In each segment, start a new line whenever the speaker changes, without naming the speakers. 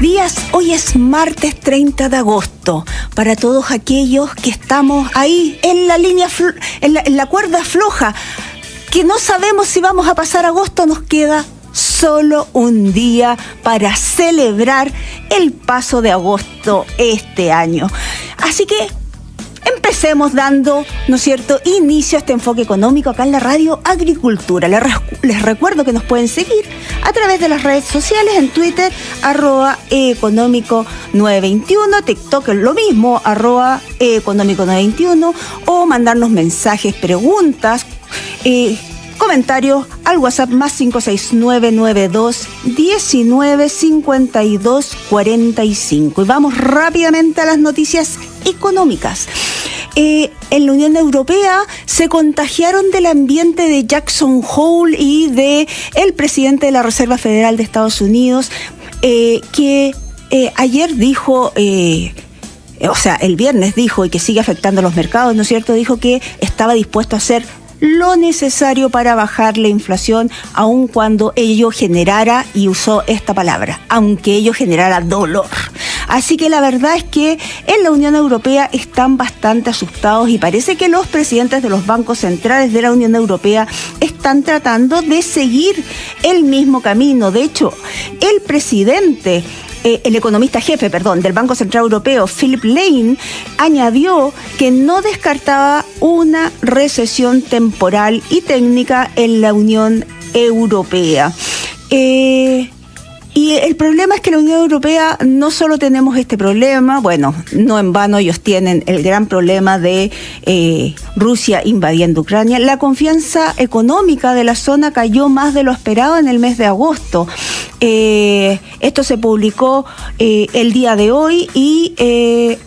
días. Hoy es martes 30 de agosto. Para todos aquellos que estamos ahí en la línea, en la cuerda floja, que no sabemos si vamos a pasar agosto, nos queda solo un día para celebrar el paso de agosto este año. Así que empecemos dando, ¿no es cierto?, inicio a este enfoque económico acá en la radio Agricultura. Les recuerdo que nos pueden seguir a través de las redes sociales, en Twitter, @económico921, TikTok es lo mismo, @económico921, o mandarnos mensajes, preguntas, comentarios al WhatsApp más 56992195245. Y vamos rápidamente a las noticias económicas. En la Unión Europea se contagiaron del ambiente de Jackson Hole y de el presidente de la Reserva Federal de Estados Unidos, que ayer dijo, el viernes dijo, y que sigue afectando a los mercados, ¿no es cierto?, dijo que estaba dispuesto a hacer lo necesario para bajar la inflación, aun cuando ello generara, y usó esta palabra, aunque ello generara dolor. Así que la verdad es que en la Unión Europea están bastante asustados y parece que los presidentes de los bancos centrales de la Unión Europea están tratando de seguir el mismo camino. De hecho, el economista jefe del Banco Central Europeo, Philip Lane, añadió que no descartaba una recesión temporal y técnica en la Unión Europea. Y el problema es que en la Unión Europea no solo tenemos este problema, bueno, no en vano ellos tienen el gran problema de Rusia invadiendo Ucrania. La confianza económica de la zona cayó más de lo esperado en el mes de agosto. Esto se publicó el día de hoy y ¿qué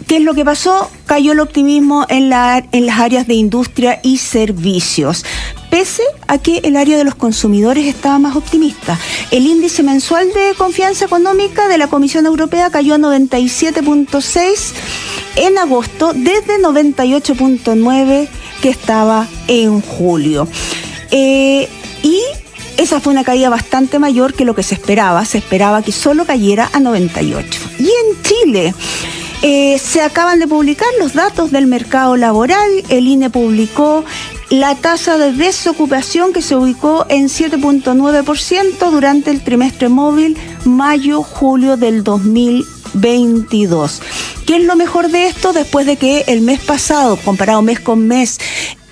es lo que pasó? Cayó el optimismo en las áreas de industria y servicios, pese a que el área de los consumidores estaba más optimista. El índice mensual de confianza económica de la Comisión Europea cayó a 97.6 en agosto, desde 98.9 que estaba en julio. Y esa fue una caída bastante mayor que lo que se esperaba. Se esperaba que solo cayera a 98. Y en Chile se acaban de publicar los datos del mercado laboral. El INE publicó la tasa de desocupación, que se ubicó en 7.9% durante el trimestre móvil mayo-julio del 2022. ¿Qué es lo mejor de esto? Después de que el mes pasado, comparado mes con mes,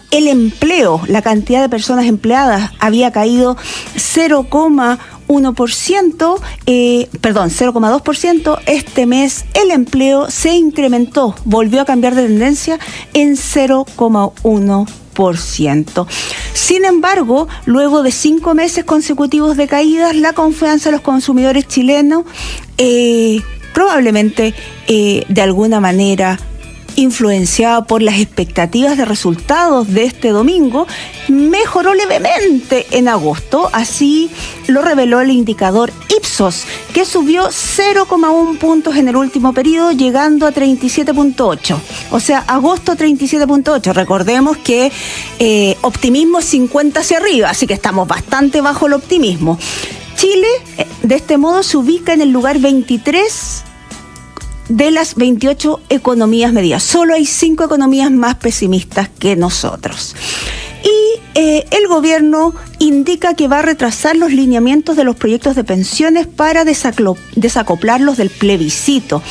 el empleo, la cantidad de personas empleadas había caído 0,2%, este mes el empleo se incrementó, volvió a cambiar de tendencia en 0,1%. Sin embargo, luego de 5 meses consecutivos de caídas, la confianza de los consumidores chilenos, probablemente de alguna manera influenciada por las expectativas de resultados de este domingo, mejoró levemente en agosto. Así lo reveló el indicador Ipsos, que subió 0,1 puntos en el último periodo, llegando a 37.8. O sea, agosto 37.8. Recordemos que optimismo es 50 hacia arriba, así que estamos bastante bajo el optimismo. Chile, de este modo, se ubica en el lugar 23 de las 28 economías medidas. Solo hay 5 economías más pesimistas que nosotros. Y el gobierno indica que va a retrasar los lineamientos de los proyectos de pensiones para desacoplarlos del plebiscito.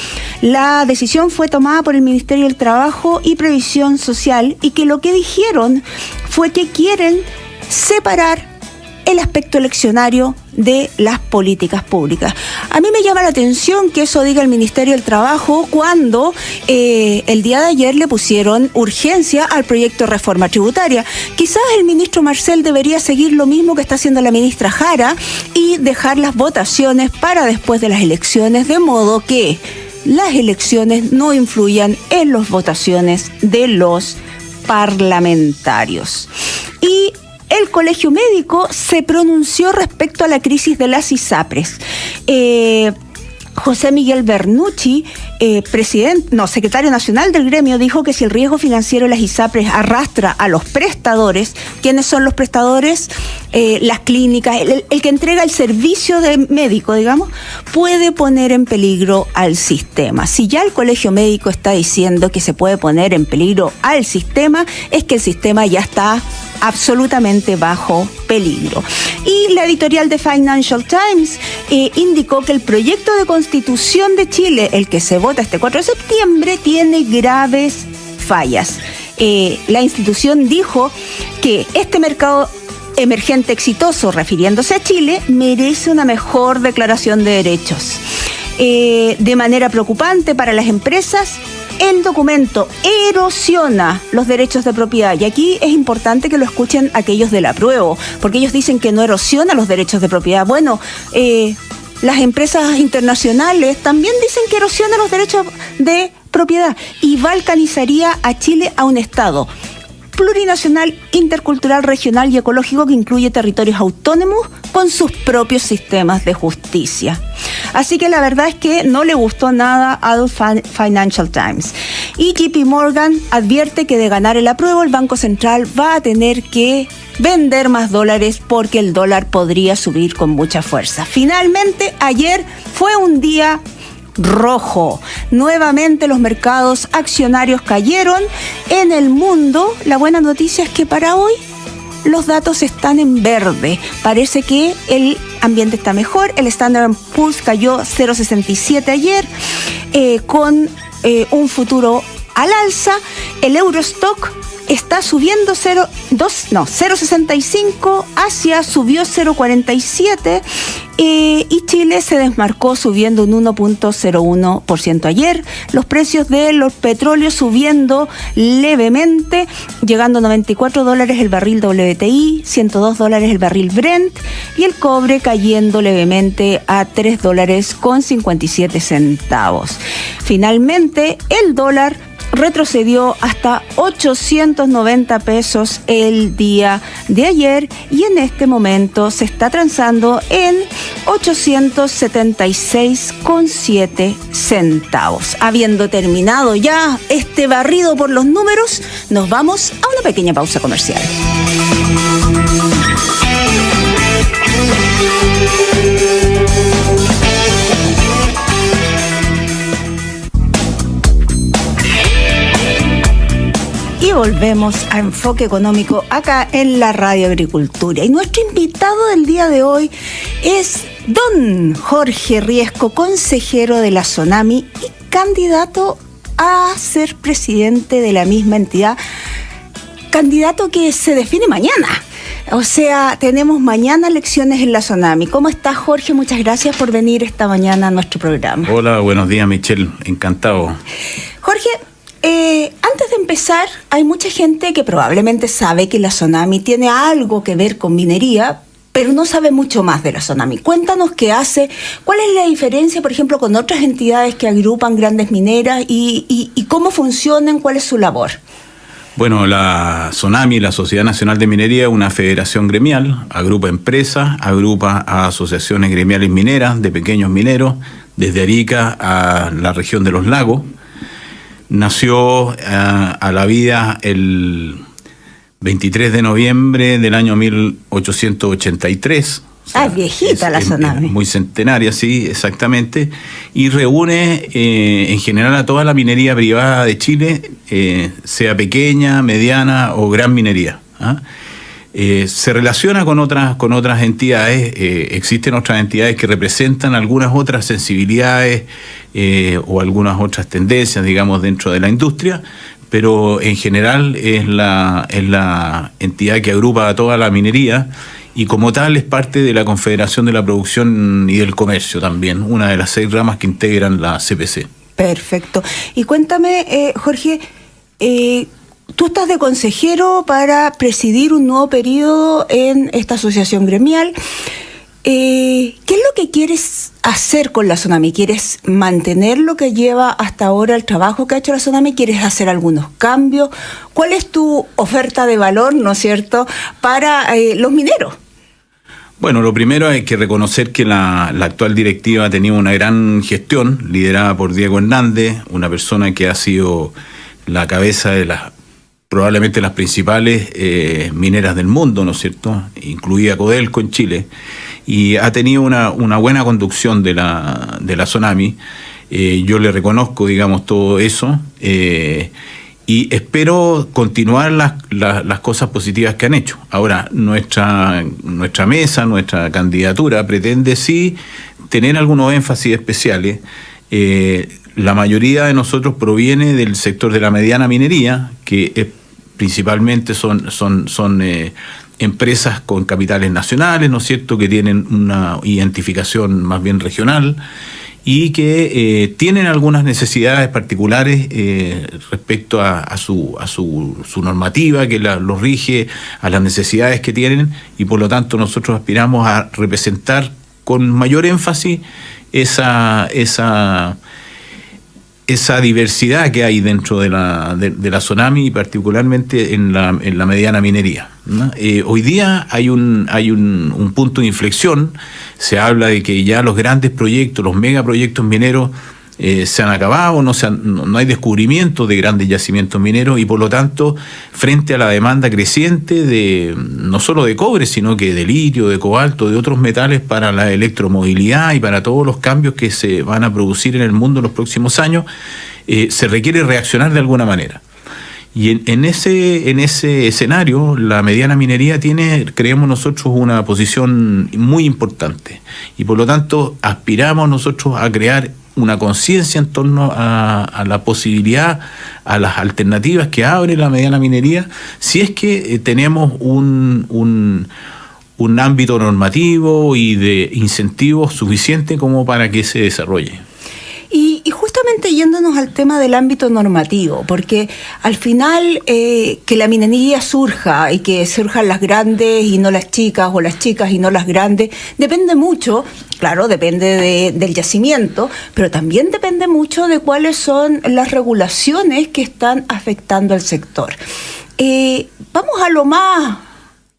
La decisión fue tomada por el Ministerio del Trabajo y Previsión Social, y que lo que dijeron fue que quieren separar el aspecto eleccionario de las políticas públicas. A mí me llama la atención que eso diga el Ministerio del Trabajo cuando el día de ayer le pusieron urgencia al proyecto de reforma tributaria. Quizás el ministro Marcel debería seguir lo mismo que está haciendo la ministra Jara y dejar las votaciones para después de las elecciones, de modo que las elecciones no influyan en las votaciones de los parlamentarios. Y el Colegio Médico se pronunció respecto a la crisis de las ISAPRES. José Miguel Bernucci, secretario nacional del gremio, dijo que si el riesgo financiero de las ISAPRES arrastra a los prestadores, ¿quiénes son los prestadores? Las clínicas, el que entrega el servicio de médico, digamos, puede poner en peligro al sistema. Si ya el Colegio Médico está diciendo que se puede poner en peligro al sistema, es que el sistema ya está absolutamente bajo peligro. Y la editorial de Financial Times indicó que el proyecto de Constitución de Chile, el que se vota este 4 de septiembre, tiene graves fallas. La institución dijo que este mercado emergente exitoso, refiriéndose a Chile, merece una mejor declaración de derechos. De manera preocupante para las empresas, el documento erosiona los derechos de propiedad. Y aquí es importante que lo escuchen aquellos del apruebo, porque ellos dicen que no erosiona los derechos de propiedad. Bueno, las empresas internacionales también dicen que erosiona los derechos de propiedad y balcanizaría a Chile a un Estado plurinacional, intercultural, regional y ecológico que incluye territorios autónomos con sus propios sistemas de justicia. Así que la verdad es que no le gustó nada al Financial Times. Y JP Morgan advierte que de ganar el apruebo, el Banco Central va a tener que vender más dólares porque el dólar podría subir con mucha fuerza. Finalmente, ayer fue un día rojo. Nuevamente los mercados accionarios cayeron en el mundo. La buena noticia es que para hoy los datos están en verde. Parece que el ambiente está mejor. El Standard & Poor's cayó 0,67 ayer, con un futuro al alza. El Eurostock está subiendo 0,65, Asia subió 0,47 y Chile se desmarcó subiendo un 1,01% ayer. Los precios de los petróleos subiendo levemente, llegando a $94 el barril WTI, $102 el barril Brent, y el cobre cayendo levemente a $3.57. Finalmente, el dólar retrocedió hasta 890 pesos el día de ayer y en este momento se está transando en 876,7 centavos. Habiendo terminado ya este barrido por los números, nos vamos a una pequeña pausa comercial. Y volvemos a Enfoque Económico acá en la Radio Agricultura. Y nuestro invitado del día de hoy es don Jorge Riesco, consejero de la SONAMI y candidato a ser presidente de la misma entidad. Candidato que se define mañana. O sea, tenemos mañana elecciones en la SONAMI. ¿Cómo estás, Jorge? Muchas gracias por venir esta mañana a nuestro programa.
Hola, buenos días, Michelle. Encantado.
Jorge, antes de empezar, hay mucha gente que probablemente sabe que la SONAMI tiene algo que ver con minería, pero no sabe mucho más de la SONAMI. Cuéntanos qué hace, cuál es la diferencia, por ejemplo, con otras entidades que agrupan grandes mineras y cómo funcionan, cuál es su labor.
Bueno, la SONAMI, la Sociedad Nacional de Minería, es una federación gremial, agrupa empresas, agrupa a asociaciones gremiales mineras de pequeños mineros, desde Arica a la región de los lagos. Nació a la vida el 23 de noviembre del año 1883. O sea,
viejita la SONAMI.
Muy centenaria, sí, exactamente. Y reúne en general a toda la minería privada de Chile, sea pequeña, mediana o gran minería. Se relaciona con otras entidades. Existen otras entidades que representan algunas otras sensibilidades o algunas otras tendencias, digamos, dentro de la industria, pero en general es la entidad que agrupa a toda la minería y como tal es parte de la Confederación de la Producción y del Comercio también, una de las 6 ramas que integran la CPC.
Perfecto. Y cuéntame, Jorge, tú estás de consejero para presidir un nuevo periodo en esta asociación gremial. ¿Qué es lo que quieres hacer con la SONAMI? ¿Quieres mantener lo que lleva hasta ahora el trabajo que ha hecho la SONAMI? ¿Quieres hacer algunos cambios? ¿Cuál es tu oferta de valor, no es cierto, para los mineros?
Bueno, lo primero hay que reconocer que la actual directiva ha tenido una gran gestión, liderada por Diego Hernández, una persona que ha sido la cabeza de probablemente las principales mineras del mundo, ¿no es cierto?, incluida Codelco en Chile, y ha tenido una buena conducción de la Sonami. Yo le reconozco, digamos, todo eso, y espero continuar las cosas positivas que han hecho. Ahora, nuestra mesa, nuestra candidatura pretende sí tener algunos énfasis especiales. La mayoría de nosotros proviene del sector de la mediana minería, que principalmente son empresas con capitales nacionales, ¿no es cierto?, que tienen una identificación más bien regional y que tienen algunas necesidades particulares respecto a su normativa que los rige, a las necesidades que tienen, y por lo tanto nosotros aspiramos a representar con mayor énfasis esa diversidad que hay dentro de la Sonami, y particularmente en la mediana minería, ¿no? Hoy día hay un punto de inflexión. Se habla de que ya los grandes proyectos, los megaproyectos mineros se han acabado, no hay descubrimiento de grandes yacimientos mineros, y por lo tanto, frente a la demanda creciente no solo de cobre, sino que de litio, de cobalto, de otros metales para la electromovilidad y para todos los cambios que se van a producir en el mundo en los próximos años, se requiere reaccionar de alguna manera. Y en ese escenario, la mediana minería tiene, creemos nosotros, una posición muy importante, y por lo tanto aspiramos nosotros a crear una conciencia en torno a la posibilidad, a las alternativas que abre la mediana minería, si es que tenemos un ámbito normativo y de incentivos suficiente como para que se desarrolle.
Y justamente yéndonos al tema del ámbito normativo, porque al final que la minería surja y que surjan las grandes y no las chicas, o las chicas y no las grandes, depende mucho, claro, depende del yacimiento, pero también depende mucho de cuáles son las regulaciones que están afectando al sector. Vamos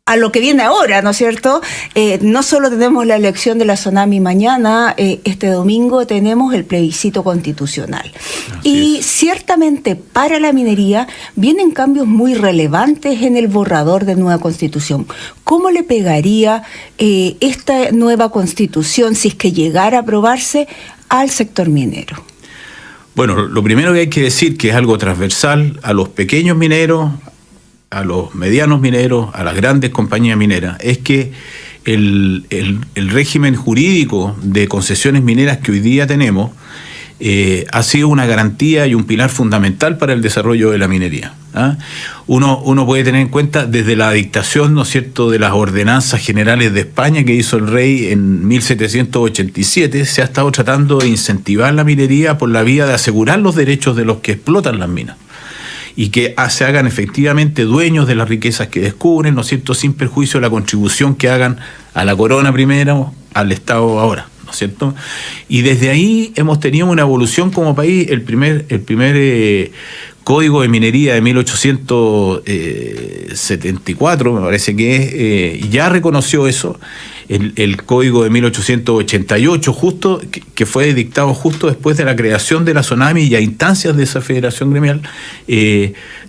a lo que viene ahora, ¿no es cierto? No solo tenemos la elección de la Sonami mañana, este domingo tenemos el plebiscito constitucional. Y ciertamente para la minería vienen cambios muy relevantes en el borrador de nueva constitución. ¿Cómo le pegaría esta nueva constitución, si es que llegara a aprobarse, al sector minero?
Bueno, lo primero que hay que decir, que es algo transversal a los pequeños mineros, a los medianos mineros, a las grandes compañías mineras, es que el régimen jurídico de concesiones mineras que hoy día tenemos ha sido una garantía y un pilar fundamental para el desarrollo de la minería, ¿ah? Uno puede tener en cuenta desde la dictación, ¿no es cierto?, de las ordenanzas generales de España que hizo el rey en 1787, se ha estado tratando de incentivar la minería por la vía de asegurar los derechos de los que explotan las minas, y que se hagan efectivamente dueños de las riquezas que descubren, ¿no es cierto?, sin perjuicio de la contribución que hagan a la corona primero, al Estado ahora, ¿no es cierto? Y desde ahí hemos tenido una evolución como país. El primer código de minería de 1874, me parece que ya reconoció eso. El código de 1888, que fue dictado justo después de la creación de la Sonami y a instancias de esa federación gremial,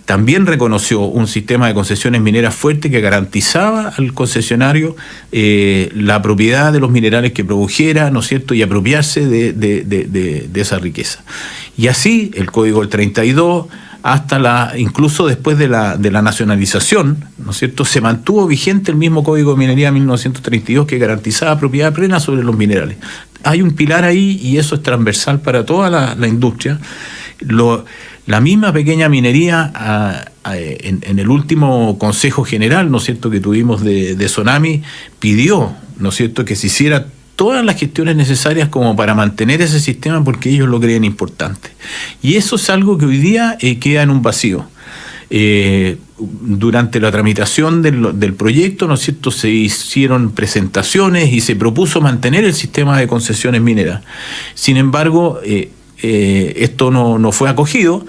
también reconoció un sistema de concesiones mineras fuerte que garantizaba al concesionario la propiedad de los minerales que produjera, ¿no es cierto?, y apropiarse de esa riqueza. Y así el código del 32, incluso después de la nacionalización, ¿no es cierto?, se mantuvo vigente el mismo Código de Minería de 1932 que garantizaba propiedad plena sobre los minerales. Hay un pilar ahí, y eso es transversal para toda la industria. La misma pequeña minería, en el último Consejo General, ¿no es cierto?, que tuvimos de Sonami, pidió, ¿no es cierto?, que se hiciera todas las gestiones necesarias como para mantener ese sistema, porque ellos lo creen importante. Y eso es algo que hoy día queda en un vacío. Durante la tramitación del proyecto, ¿no es cierto?, se hicieron presentaciones y se propuso mantener el sistema de concesiones mineras. Sin embargo, esto no fue acogido.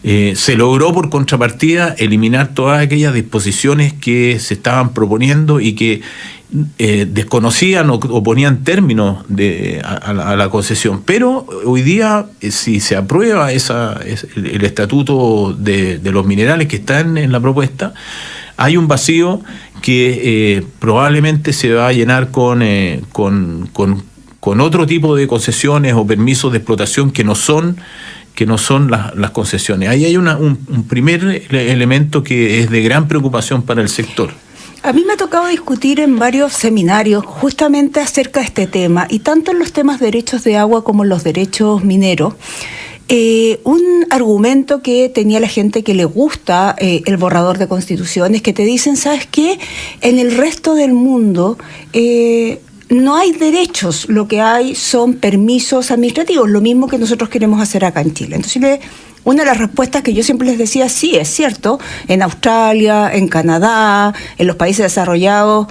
Se logró por contrapartida eliminar todas aquellas disposiciones que se estaban proponiendo y que desconocían o ponían términos a la concesión. Pero hoy día, si se aprueba el estatuto de los minerales que están en la propuesta, hay un vacío que probablemente se va a llenar con otro tipo de concesiones o permisos de explotación que no son las concesiones. Ahí hay un primer elemento que es de gran preocupación para el sector.
A mí me ha tocado discutir en varios seminarios justamente acerca de este tema, y tanto en los temas de derechos de agua como en los derechos mineros. Un argumento que tenía la gente que le gusta el borrador de constituciones, que te dicen, ¿sabes qué? En el resto del mundo no hay derechos, lo que hay son permisos administrativos, lo mismo que nosotros queremos hacer acá en Chile. Entonces, una de las respuestas que yo siempre les decía, sí, es cierto, en Australia, en Canadá, en los países desarrollados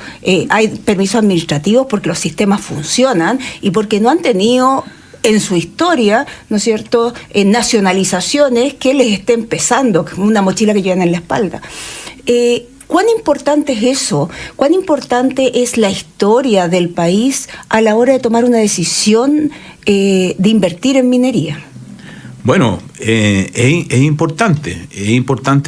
hay permisos administrativos porque los sistemas funcionan y porque no han tenido en su historia, ¿no es cierto?, nacionalizaciones que les estén pesando, una mochila que llevan en la espalda. ¿Cuán importante es eso? ¿Cuán importante es la historia del país a la hora de tomar una decisión de invertir en minería?
Bueno, es importante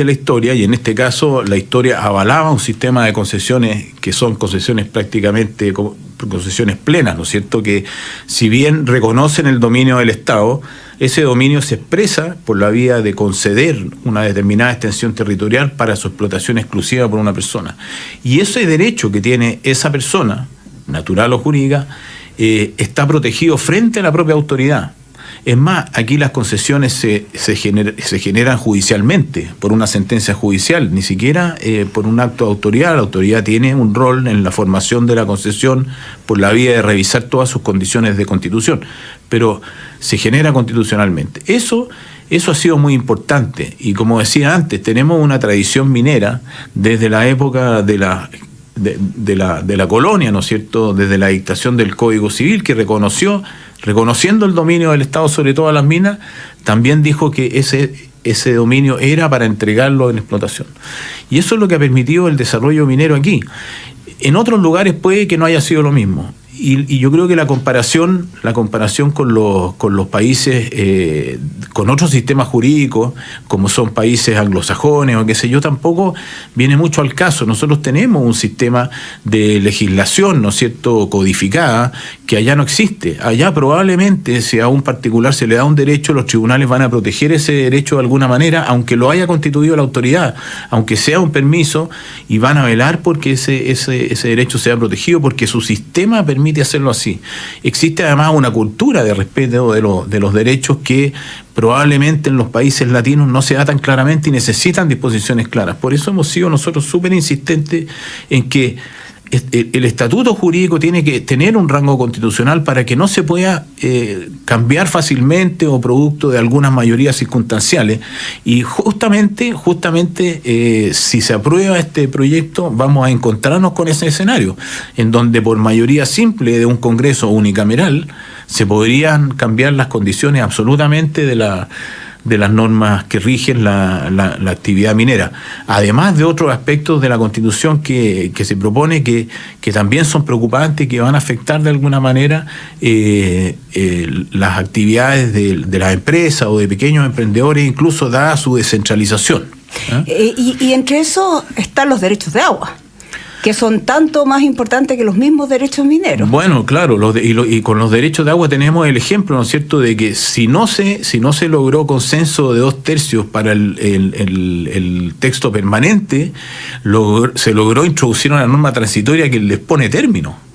la historia, y en este caso la historia avalaba un sistema de concesiones que son concesiones prácticamente concesiones plenas, ¿no es cierto?, que si bien reconocen el dominio del Estado, ese dominio se expresa por la vía de conceder una determinada extensión territorial para su explotación exclusiva por una persona. Y ese derecho que tiene esa persona, natural o jurídica, está protegido frente a la propia autoridad. Es más, aquí las concesiones se generan judicialmente, por una sentencia judicial, ni siquiera por un acto de autoridad. La autoridad tiene un rol en la formación de la concesión por la vía de revisar todas sus condiciones de constitución, pero se genera constitucionalmente. Eso ha sido muy importante, y como decía antes, tenemos una tradición minera desde la época de la colonia, ¿no es cierto?, desde la dictación del Código Civil, que reconociendo el dominio del Estado sobre todas las minas, también dijo que ese dominio era para entregarlo en explotación. Y eso es lo que ha permitido el desarrollo minero aquí. En otros lugares puede que no haya sido lo mismo. Y yo creo que la comparación con los países, con otros sistemas jurídicos, como son países anglosajones o qué sé yo, tampoco viene mucho al caso. Nosotros tenemos un sistema de legislación, ¿no es cierto?, codificada, que allá no existe. Allá probablemente, si a un particular se le da un derecho, los tribunales van a proteger ese derecho de alguna manera, aunque lo haya constituido la autoridad, aunque sea un permiso, y van a velar porque ese derecho sea protegido, porque su sistema permite hacerlo así. Existe además una cultura de respeto de los derechos que probablemente en los países latinos no se da tan claramente y necesitan disposiciones claras. Por eso hemos sido nosotros súper insistentes en que el estatuto jurídico tiene que tener un rango constitucional para que no se pueda cambiar fácilmente o producto de algunas mayorías circunstanciales. Y justamente si se aprueba este proyecto, vamos a encontrarnos con ese escenario, en donde por mayoría simple de un Congreso unicameral se podrían cambiar las condiciones absolutamente de las normas que rigen la actividad minera, además de otros aspectos de la Constitución que se propone que también son preocupantes y que van a afectar de alguna manera las actividades de las empresas o de pequeños emprendedores, incluso dada su descentralización.
Y entre eso están los derechos de agua, que son tanto más importantes que los mismos derechos mineros. Bueno, claro,
y con los derechos de agua tenemos el ejemplo, ¿no es cierto?, de que si no se logró consenso de 2/3 para el texto permanente, se logró introducir una norma transitoria que les pone término.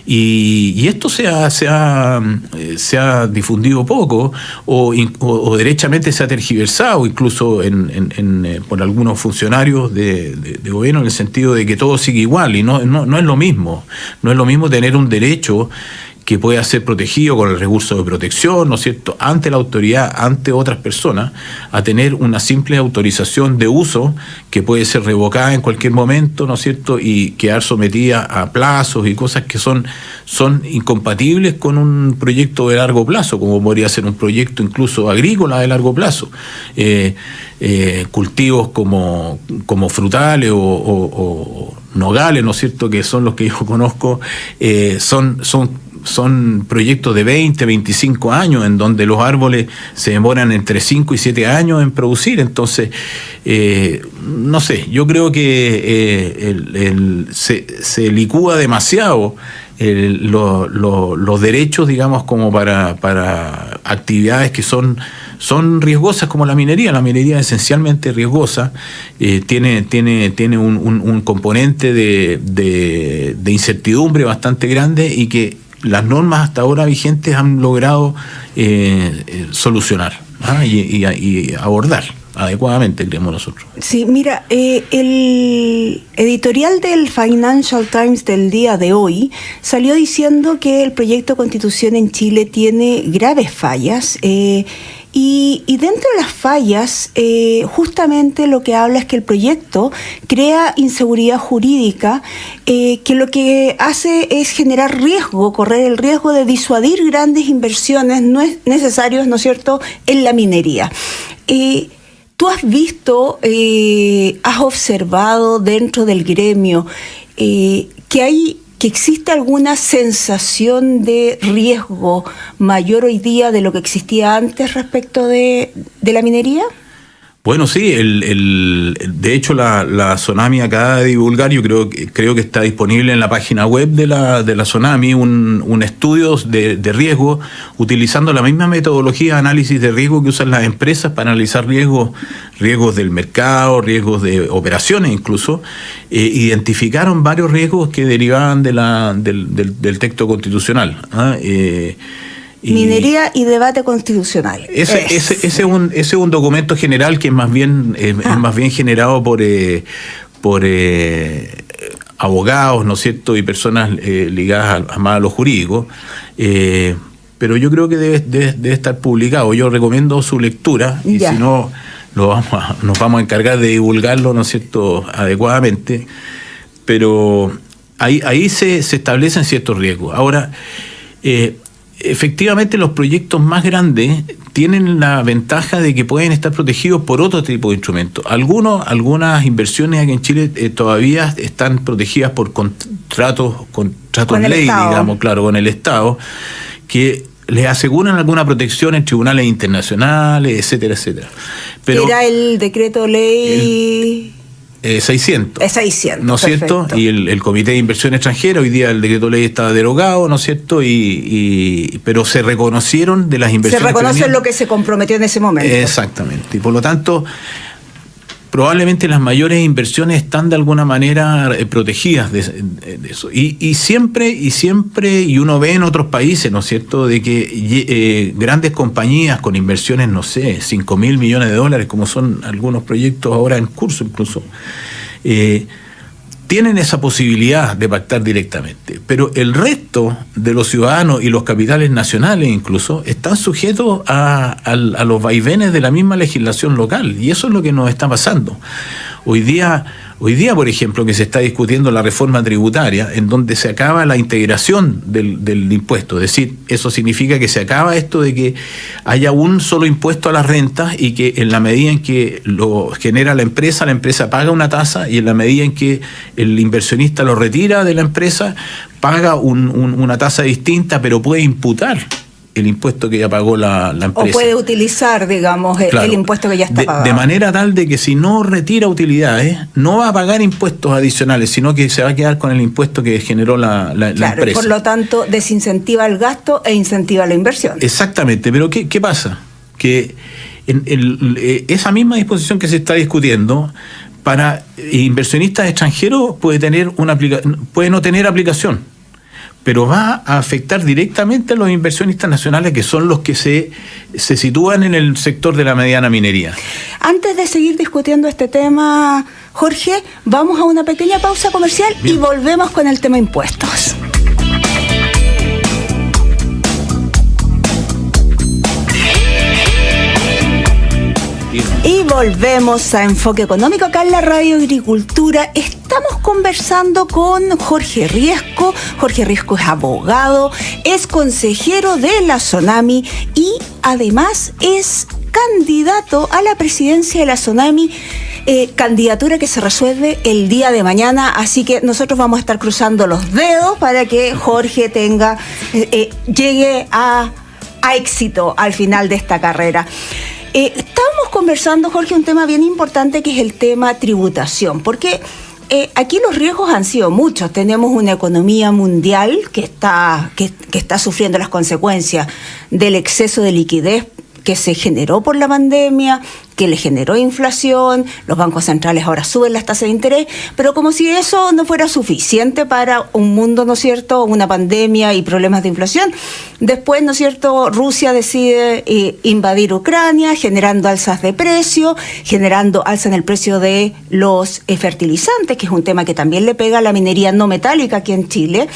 Y esto se ha difundido poco o derechamente se ha tergiversado incluso por algunos funcionarios de gobierno, en el sentido de que todo sigue igual, y no es lo mismo. No es lo mismo tener un derecho que pueda ser protegido con el recurso de protección, ¿no es cierto?, ante la autoridad, ante otras personas, a tener una simple autorización de uso que puede ser revocada en cualquier momento, ¿no es cierto?, y quedar sometida a plazos y cosas que son incompatibles con un proyecto de largo plazo, como podría ser un proyecto incluso agrícola de largo plazo. Cultivos como frutales o Nogales, ¿no es cierto?, que son los que yo conozco, son proyectos de 20, 25 años, en donde los árboles se demoran entre 5 y 7 años en producir. Entonces, no sé, yo creo que se licúa demasiado los derechos, digamos, como para actividades que son riesgosas, como la minería. La minería es esencialmente riesgosa, tiene un componente de incertidumbre bastante grande, y que las normas hasta ahora vigentes han logrado solucionar y abordar adecuadamente, creemos nosotros.
Sí, mira, el editorial del Financial Times del día de hoy salió diciendo que el proyecto de Constitución en Chile tiene graves fallas, y dentro de las fallas, justamente lo que habla es que el proyecto crea inseguridad jurídica, que lo que hace es generar riesgo, correr el riesgo de disuadir grandes inversiones necesarias, ¿no es cierto?, en la minería. ¿Tú has visto, has observado dentro del gremio que existe alguna sensación de riesgo mayor hoy día de lo que existía antes respecto de la minería?
Bueno, sí, de hecho la Sonami acaba de divulgar, yo creo que está disponible en la página web de la Sonami, un estudio de riesgo utilizando la misma metodología de análisis de riesgo que usan las empresas para analizar riesgos del mercado, riesgos de operaciones incluso. Identificaron varios riesgos que derivaban del texto constitucional.
Minería y debate constitucional.
Ese es un documento general que es más bien generado por abogados, ¿no es cierto?, y personas ligadas más a lo jurídico, pero yo creo que debe estar publicado. Yo recomiendo su lectura, y si no, nos vamos a encargar de divulgarlo, ¿no es cierto?, adecuadamente, pero ahí se establecen ciertos riesgos. Ahora, efectivamente, los proyectos más grandes tienen la ventaja de que pueden estar protegidos por otro tipo de instrumentos. Algunas inversiones aquí en Chile todavía están protegidas por contratos ley, digamos, claro, con el Estado, que les aseguran alguna protección en tribunales internacionales, etcétera, etcétera. Pero
era el decreto ley
600.
600,
¿no es cierto? Y el Comité de Inversión Extranjera, hoy día el decreto ley está derogado, ¿no es cierto? Pero se reconocieron de las inversiones.
Se reconoce lo que se comprometió en ese momento.
Exactamente. Y por lo tanto, probablemente las mayores inversiones están de alguna manera protegidas de eso. Y siempre uno ve en otros países, ¿no es cierto?, de que grandes compañías con inversiones, no sé, 5.000 millones de dólares, como son algunos proyectos ahora en curso incluso, tienen esa posibilidad de pactar directamente. Pero el resto de los ciudadanos y los capitales nacionales incluso están sujetos a los vaivenes de la misma legislación local, y eso es lo que nos está pasando. Hoy día, por ejemplo, que se está discutiendo la reforma tributaria, en donde se acaba la integración del impuesto. Es decir, eso significa que se acaba esto de que haya un solo impuesto a las rentas, y que en la medida en que lo genera la empresa paga una tasa, y en la medida en que el inversionista lo retira de la empresa, paga una tasa distinta, pero puede imputar el impuesto que ya pagó la empresa.
O puede utilizar, digamos, claro, el impuesto que ya está pagado.
De manera tal de que si no retira utilidades, no va a pagar impuestos adicionales, sino que se va a quedar con el impuesto que generó la empresa.
Por lo tanto, desincentiva el gasto e incentiva la inversión.
Exactamente, pero ¿qué pasa? Que esa misma disposición que se está discutiendo para inversionistas extranjeros puede no tener aplicación, pero va a afectar directamente a los inversionistas nacionales, que son los que se sitúan en el sector de la mediana minería.
Antes de seguir discutiendo este tema, Jorge, vamos a una pequeña pausa comercial. Bien. Y volvemos con el tema impuestos. Y volvemos a Enfoque Económico acá en la Radio Agricultura. Estamos conversando con Jorge Riesco. Jorge Riesco es abogado, es consejero de la Sonami y además es candidato a la presidencia de la Sonami, candidatura que se resuelve el día de mañana, así que nosotros vamos a estar cruzando los dedos para que Jorge llegue a éxito al final de esta carrera. Estábamos conversando, Jorge, un tema bien importante que es el tema tributación, porque aquí los riesgos han sido muchos. Tenemos una economía mundial que está sufriendo las consecuencias del exceso de liquidez que se generó por la pandemia, que le generó inflación. Los bancos centrales ahora suben las tasas de interés, pero como si eso no fuera suficiente para un mundo, ¿no es cierto?, una pandemia y problemas de inflación. Después, ¿no es cierto?, Rusia decide invadir Ucrania, generando alzas de precio, generando alza en el precio de los fertilizantes, que es un tema que también le pega a la minería no metálica aquí en Chile.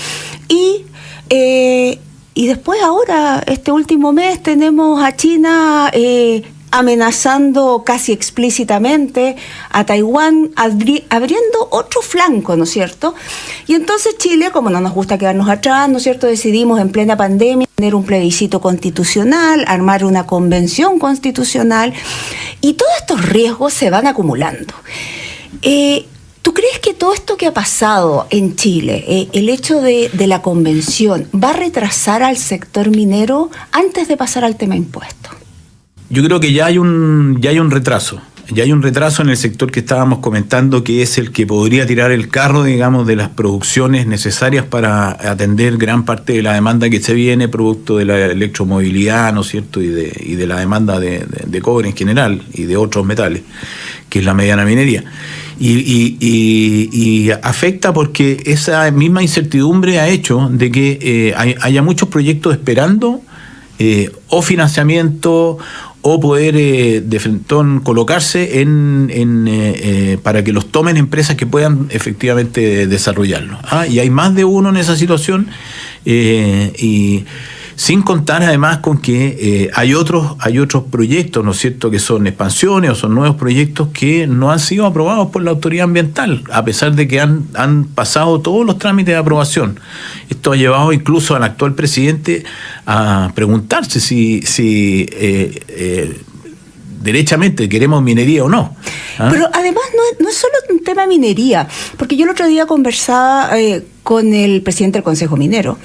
Y después ahora, este último mes, tenemos a China amenazando casi explícitamente a Taiwán, abriendo otro flanco, ¿no es cierto? Y entonces Chile, como no nos gusta quedarnos atrás, ¿no es cierto?, decidimos en plena pandemia tener un plebiscito constitucional, armar una convención constitucional, y todos estos riesgos se van acumulando. ¿Tú crees que todo esto que ha pasado en Chile, el hecho de la convención, va a retrasar al sector minero antes de pasar al tema impuestos?
Yo creo que ya hay un retraso. Ya hay un retraso en el sector que estábamos comentando, que es el que podría tirar el carro, digamos, de las producciones necesarias para atender gran parte de la demanda que se viene, producto de la electromovilidad, ¿no es cierto?, y de la demanda de cobre en general y de otros metales, que es la mediana minería. Y afecta porque esa misma incertidumbre ha hecho de que haya muchos proyectos esperando o financiamiento o poder de frentón colocarse para que los tomen empresas que puedan efectivamente desarrollarlo. Y hay más de uno en esa situación, y sin contar además con que hay otros proyectos, ¿no es cierto?, que son expansiones o son nuevos proyectos que no han sido aprobados por la autoridad ambiental, a pesar de que han pasado todos los trámites de aprobación. Esto ha llevado incluso al actual presidente a preguntarse si derechamente queremos minería o no.
Pero además no es solo un tema de minería, porque yo el otro día conversaba con el presidente del Consejo Minero,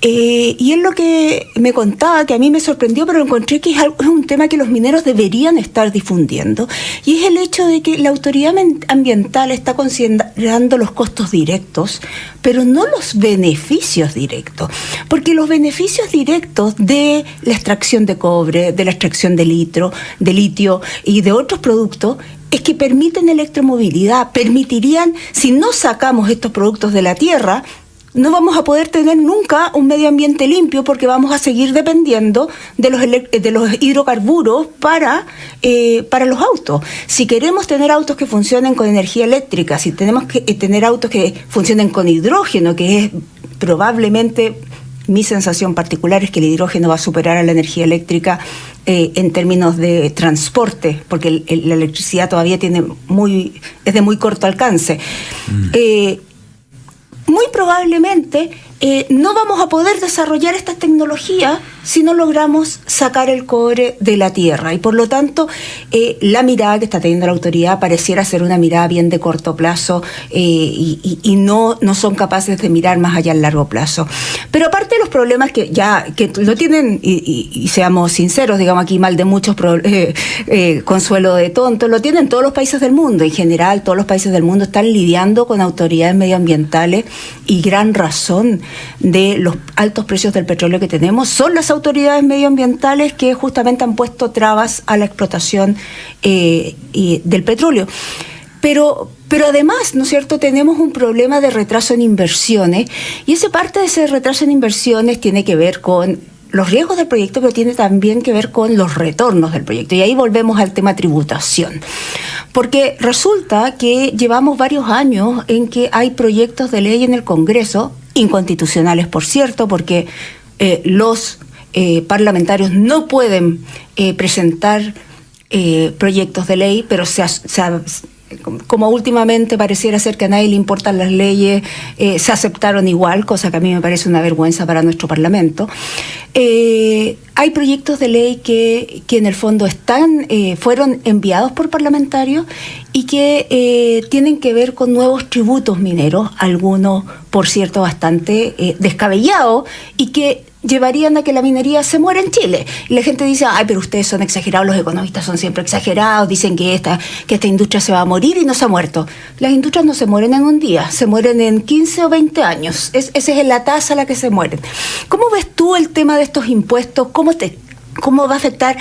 y él lo que me contaba, que a mí me sorprendió, pero encontré que es un tema que los mineros deberían estar difundiendo, y es el hecho de que la autoridad ambiental está considerando los costos directos, pero no los beneficios directos, porque los beneficios directos de la extracción de cobre, de la extracción de litio y de otros productos, es que permiten electromovilidad, permitirían, si no sacamos estos productos de la tierra, no vamos a poder tener nunca un medio ambiente limpio, porque vamos a seguir dependiendo de los hidrocarburos para los autos. Si queremos tener autos que funcionen con energía eléctrica, si tenemos que tener autos que funcionen con hidrógeno, que es probablemente, mi sensación particular es que el hidrógeno va a superar a la energía eléctrica en términos de transporte, porque la electricidad todavía es de muy corto alcance. Muy probablemente no vamos a poder desarrollar estas tecnologías si no logramos sacar el cobre de la tierra, y por lo tanto la mirada que está teniendo la autoridad pareciera ser una mirada bien de corto plazo, y no son capaces de mirar más allá al largo plazo. Pero aparte de los problemas que lo tienen, y seamos sinceros, digamos aquí mal de muchos, consuelo de tonto, lo tienen todos los países del mundo. En general, todos los países del mundo están lidiando con autoridades medioambientales, y gran razón de los altos precios del petróleo que tenemos son las autoridades medioambientales que justamente han puesto trabas a la explotación del petróleo. Pero además, ¿no es cierto?, tenemos un problema de retraso en inversiones, y parte de ese retraso en inversiones tiene que ver con los riesgos del proyecto, pero tiene también que ver con los retornos del proyecto. Y ahí volvemos al tema tributación. Porque resulta que llevamos varios años en que hay proyectos de ley en el Congreso, inconstitucionales por cierto, porque los parlamentarios no pueden presentar proyectos de ley, pero como últimamente pareciera ser que a nadie le importan las leyes, se aceptaron igual, cosa que a mí me parece una vergüenza para nuestro Parlamento. Hay proyectos de ley que en el fondo fueron enviados por parlamentarios y que tienen que ver con nuevos tributos mineros, algunos, por cierto, bastante descabellados, y que llevarían a que la minería se muera en Chile. Y la gente dice, ay, pero ustedes son exagerados, los economistas son siempre exagerados, dicen que esta industria se va a morir, y no se ha muerto. Las industrias no se mueren en un día, se mueren en 15 o 20 años. Esa es la tasa a la que se mueren. ¿Cómo ves tú el tema de estos impuestos? ¿Cómo va a afectar?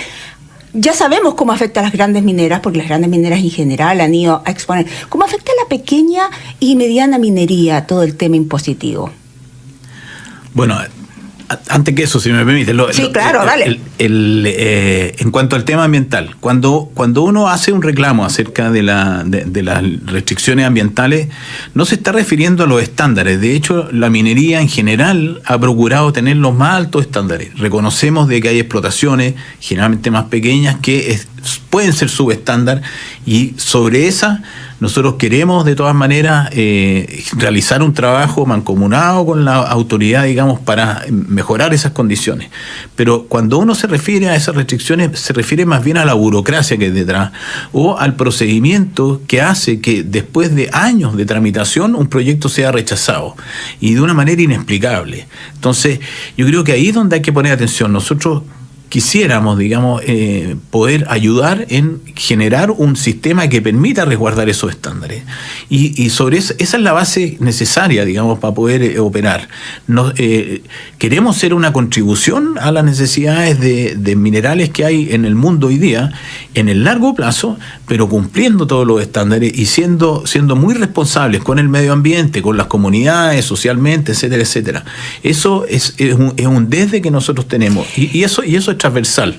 Ya sabemos cómo afecta a las grandes mineras, porque las grandes mineras en general han ido a exponer. ¿Cómo afecta a la pequeña y mediana minería todo el tema impositivo?
Bueno, antes que eso, si me permite.
Sí, claro, dale.
En cuanto al tema ambiental, cuando uno hace un reclamo acerca de las restricciones ambientales, no se está refiriendo a los estándares. De hecho, la minería en general ha procurado tener los más altos estándares. Reconocemos de que hay explotaciones, generalmente más pequeñas, que pueden ser subestándar, y sobre esas nosotros queremos de todas maneras realizar un trabajo mancomunado con la autoridad, digamos, para mejorar esas condiciones. Pero cuando uno se refiere a esas restricciones, se refiere más bien a la burocracia que hay detrás, o al procedimiento que hace que después de años de tramitación un proyecto sea rechazado, y de una manera inexplicable. Entonces, yo creo que ahí es donde hay que poner atención. Nosotros quisiéramos, digamos, poder ayudar en generar un sistema que permita resguardar esos estándares. Y sobre eso, esa es la base necesaria, digamos, para poder operar. Queremos ser una contribución a las necesidades de minerales que hay en el mundo hoy día, en el largo plazo, pero cumpliendo todos los estándares y siendo muy responsables con el medio ambiente, con las comunidades, socialmente, etcétera, etcétera. Eso es un desde que nosotros tenemos. Y eso es transversal.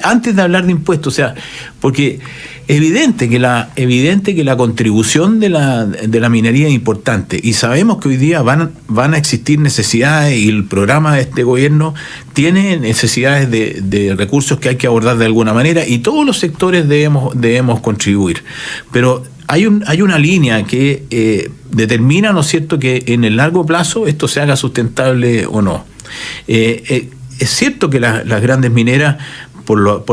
Antes de hablar de impuestos, o sea, porque evidente que la contribución de la minería es importante, y sabemos que hoy día van a existir necesidades, y el programa de este gobierno tiene necesidades de recursos que hay que abordar de alguna manera, y todos los sectores debemos contribuir. Pero hay una línea que determina, ¿no es cierto?, que en el largo plazo esto se haga sustentable o no. Es cierto que las grandes mineras, por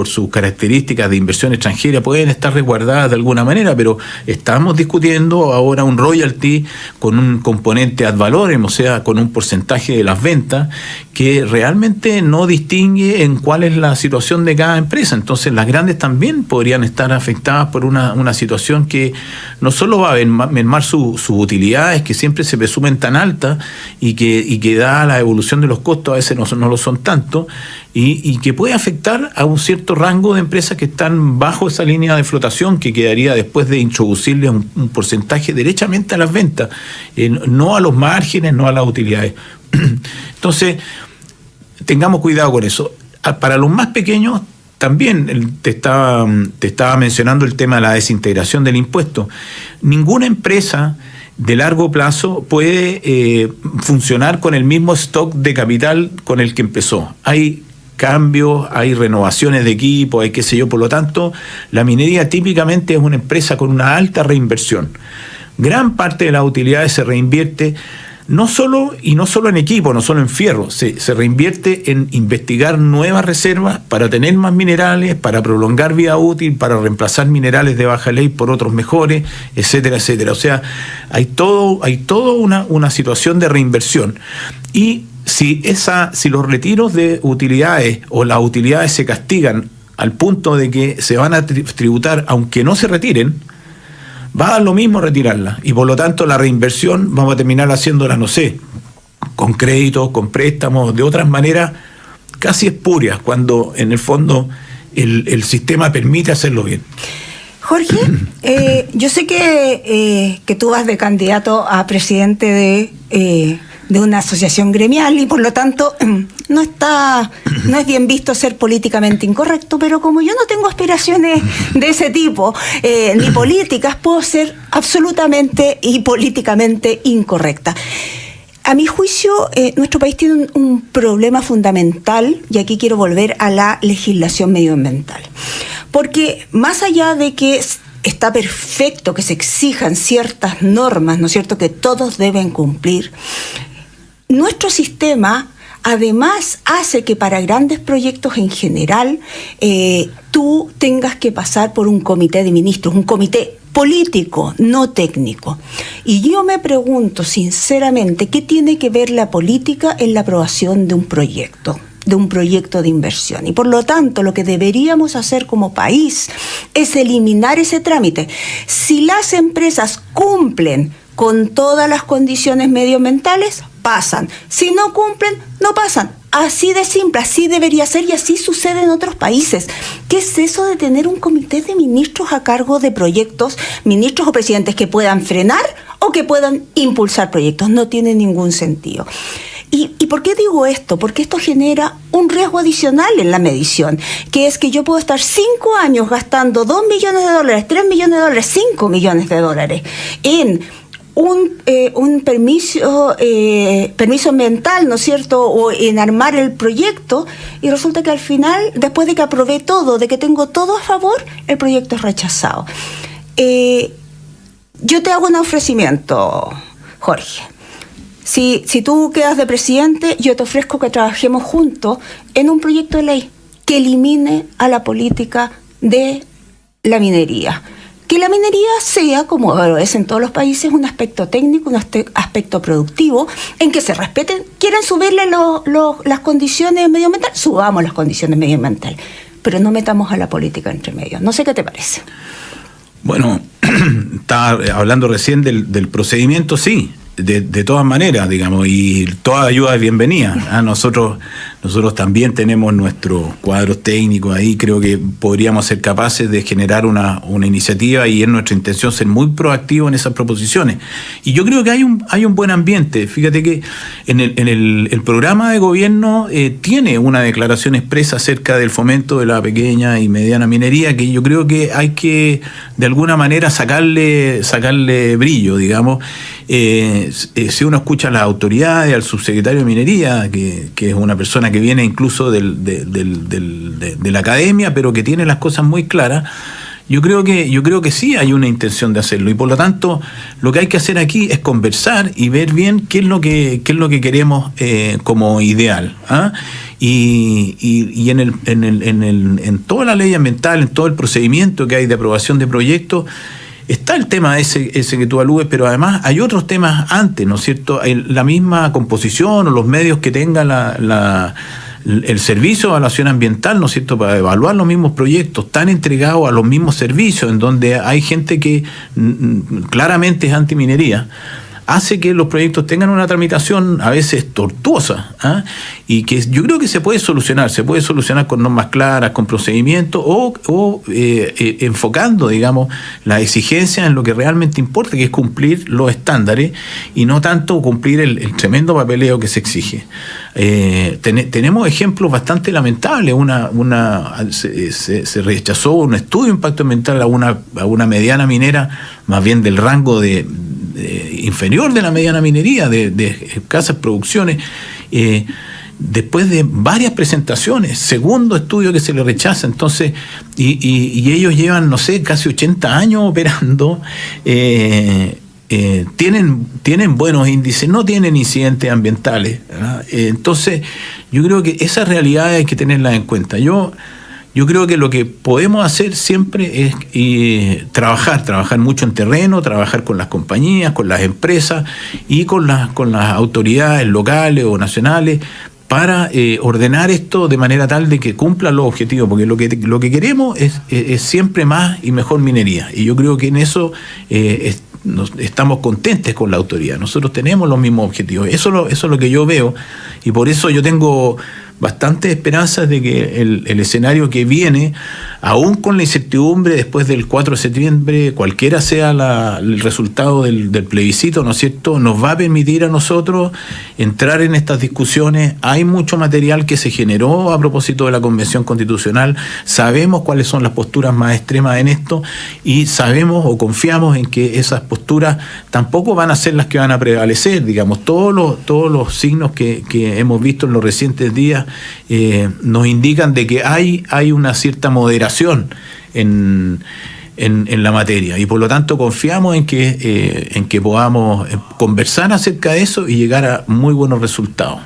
sus características de inversión extranjera, pueden estar resguardadas de alguna manera, pero estamos discutiendo ahora un royalty con un componente ad valorem, o sea, con un porcentaje de las ventas que realmente no distingue en cuál es la situación de cada empresa. Entonces, las grandes también podrían estar afectadas por una situación que no solo va a mermar sus utilidades, que siempre se presumen tan altas, y que da la evolución de los costos, a veces no lo son tanto, y que puede afectar a un cierto rango de empresas que están bajo esa línea de flotación, que quedaría después de introducirle un porcentaje derechamente a las ventas, no a los márgenes, no a las utilidades. Entonces, tengamos cuidado con eso. Para los más pequeños, también te estaba mencionando el tema de la desintegración del impuesto. Ninguna empresa de largo plazo puede funcionar con el mismo stock de capital con el que empezó. Hay cambios, hay renovaciones de equipo, hay qué sé yo. Por lo tanto, la minería típicamente es una empresa con una alta reinversión. Gran parte de las utilidades se reinvierte no solo en equipo, no solo en fierro, se reinvierte en investigar nuevas reservas para tener más minerales, para prolongar vida útil, para reemplazar minerales de baja ley por otros mejores, etcétera, etcétera. O sea, hay todo una situación de reinversión. Y si los retiros de utilidades o las utilidades se castigan al punto de que se van a tributar aunque no se retiren, va a dar lo mismo retirarla, y por lo tanto la reinversión vamos a terminar haciéndola, no sé, con créditos, con préstamos, de otras maneras casi espurias, cuando en el fondo el sistema permite hacerlo bien.
Jorge, yo sé que tú vas de candidato a presidente de una asociación gremial, y por lo tanto no es bien visto ser políticamente incorrecto, pero como yo no tengo aspiraciones de ese tipo, ni políticas, puedo ser absolutamente y políticamente incorrecta. A mi juicio, nuestro país tiene un problema fundamental, y aquí quiero volver a la legislación medioambiental. Porque más allá de que está perfecto que se exijan ciertas normas, ¿no es cierto?, que todos deben cumplir, nuestro sistema además hace que para grandes proyectos en general tú tengas que pasar por un comité de ministros, un comité político, no técnico. Y yo me pregunto sinceramente, ¿qué tiene que ver la política en la aprobación de un proyecto de inversión? Y por lo tanto, lo que deberíamos hacer como país es eliminar ese trámite. Si las empresas cumplen con todas las condiciones medioambientales, pasan. Si no cumplen, no pasan. Así de simple, así debería ser y así sucede en otros países. ¿Qué es eso de tener un comité de ministros a cargo de proyectos, ministros o presidentes que puedan frenar o que puedan impulsar proyectos? No tiene ningún sentido. ¿Y por qué digo esto? Porque esto genera un riesgo adicional en la medición, que es que yo puedo estar 5 años gastando $2 millones, $3 millones, $5 millones en un permiso ambiental, ¿no es cierto?, o en armar el proyecto, y resulta que al final, después de que aprobé todo, de que tengo todo a favor, el proyecto es rechazado. Yo te hago un ofrecimiento, Jorge. Si tú quedas de presidente, yo te ofrezco que trabajemos juntos en un proyecto de ley que elimine a la política de la minería. Que la minería sea, como lo es en todos los países, un aspecto técnico, un aspecto productivo, en que se respeten. ¿Quieren subirle las condiciones medioambientales? Subamos las condiciones medioambientales, pero no metamos a la política entre medio. No sé qué te parece.
Bueno, estaba hablando recién del procedimiento, sí. De todas maneras, digamos, y toda ayuda es bienvenida. Nosotros también tenemos nuestros cuadros técnicos ahí, creo que podríamos ser capaces de generar una iniciativa y es nuestra intención ser muy proactivos en esas proposiciones. Y yo creo que hay un buen ambiente. Fíjate que en el programa de gobierno tiene una declaración expresa acerca del fomento de la pequeña y mediana minería, que yo creo que hay que de alguna manera sacarle brillo, digamos. Si uno escucha a las autoridades, al subsecretario de Minería, que es una persona que viene incluso de la academia, pero que tiene las cosas muy claras, yo creo que sí hay una intención de hacerlo, y por lo tanto lo que hay que hacer aquí es conversar y ver bien qué es lo que queremos como ideal, ¿ah? Y en toda la ley ambiental, en todo el procedimiento que hay de aprobación de proyectos, está el tema ese que tú aludes, pero además hay otros temas antes, ¿no es cierto? La misma composición o los medios que tenga el servicio de evaluación ambiental, ¿no es cierto?, para evaluar los mismos proyectos, están entregados a los mismos servicios, en donde hay gente que claramente es antiminería, hace que los proyectos tengan una tramitación a veces tortuosa, ¿ah? Y que yo creo que se puede solucionar con normas claras, con procedimientos o enfocando, digamos, la exigencia en lo que realmente importa, que es cumplir los estándares y no tanto cumplir el tremendo papeleo que se exige. Tenemos ejemplos bastante lamentables. Se rechazó un estudio de impacto ambiental a una mediana minera, más bien del rango inferior de la mediana minería, de escasas producciones, después de varias presentaciones, segundo estudio que se le rechaza. Entonces, y ellos llevan, no sé, casi 80 años operando, tienen buenos índices, no tienen incidentes ambientales, ¿verdad? Entonces, yo creo que esas realidades hay que tenerlas en cuenta. Yo creo que lo que podemos hacer siempre es trabajar mucho en terreno, trabajar con las compañías, con las empresas y con las autoridades locales o nacionales para ordenar esto de manera tal de que cumpla los objetivos, porque lo que queremos es siempre más y mejor minería, y yo creo que en eso estamos contentes con la autoridad. Nosotros tenemos los mismos objetivos, eso es lo que yo veo, y por eso yo tengo bastantes esperanzas de que el escenario que viene, aún con la incertidumbre después del 4 de septiembre, cualquiera sea el resultado del plebiscito, ¿no es cierto?, nos va a permitir a nosotros entrar en estas discusiones. Hay mucho material que se generó a propósito de la Convención Constitucional, sabemos cuáles son las posturas más extremas en esto y sabemos o confiamos en que esas posturas tampoco van a ser las que van a prevalecer. Digamos, todos los signos que hemos visto en los recientes días nos indican de que hay una cierta moderación en la materia, y por lo tanto confiamos en que podamos conversar acerca de eso y llegar a muy buenos resultados.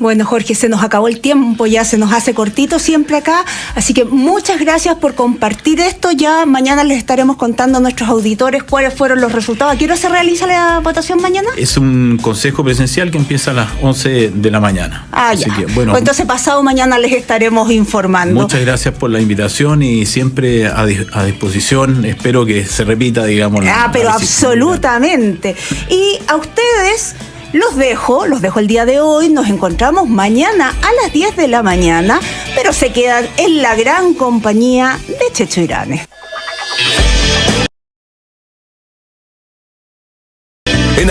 Bueno, Jorge, se nos acabó el tiempo, ya se nos hace cortito siempre acá, así que muchas gracias por compartir esto. Ya mañana les estaremos contando a nuestros auditores cuáles fueron los resultados. ¿A qué hora se realiza la votación mañana?
Es un consejo presencial que empieza a las 11 de la mañana.
Así ya. Que, bueno, pues entonces pasado mañana les estaremos informando.
Muchas gracias por la invitación y siempre a disposición. Espero que se repita, digamos.
Pero absolutamente. Y a ustedes... Los dejo el día de hoy, nos encontramos mañana a las 10 de la mañana, pero se quedan en la gran compañía de Checho Iranes.
En